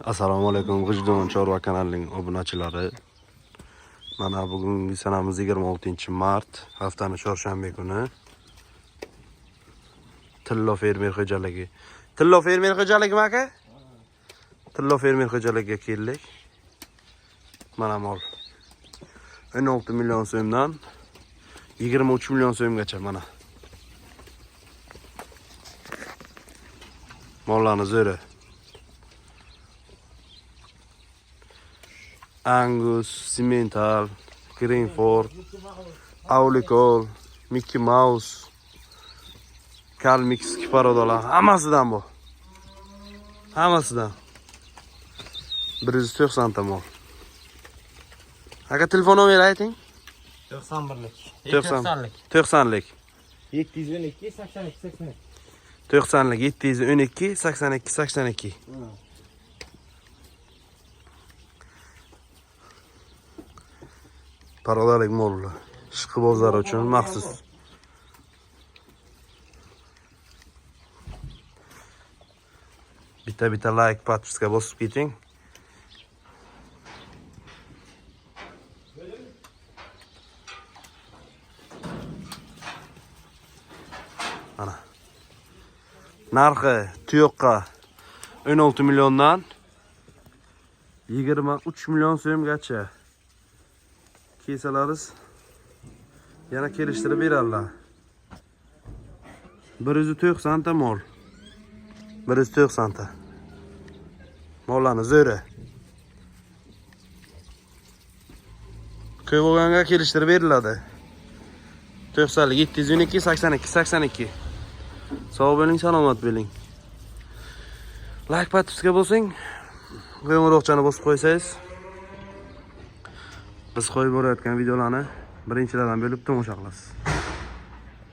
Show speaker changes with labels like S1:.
S1: Assalomu alaykum G'ijdon Chorva kanalining obunachilari. Mana bugungi sanamiz 26-mart, haftaning chorshanba kuni. Tillo fermer xo'jaligi. Tillo fermer xo'jaligimi aka? Tillo fermer xo'jaligiga keldik. Mana mol 16 million so'mdan 23 million so'mgacha mana. Mollarni zo'ri. Angus, Simmental, Greenford, Aulicol, Mickey Mouse, Calmix kiparodalar hammasidan bu. Hammasidan. 190 ta mol. Aka telefon nomeri ayting.
S2: 91lik.
S1: 90lik.
S2: 712 82 82.
S1: 90lik 712 82 82. Parodalik mollar. Ishqibozlar uchun maxsus. Bitta like подписка bosib keting. Mana. Narxi tuyoqqa 16 milliondan 23 million so'mgacha. Kesalaris yana kelishtirib berarlar. 190 ta mol. 190 ta. Mollarni zo'ri. Ko'p bo'lganga kelishtirib beriladi. 90 712 82 82. Sog' bo'ling, salomat bo'ling. Like podpiska bo'lsang, qo'ng'iroqchani bosib qo'ysangiz, biz qo'yib borayotgan videolarni birinchilardan bo'lib tomosha qilasiz.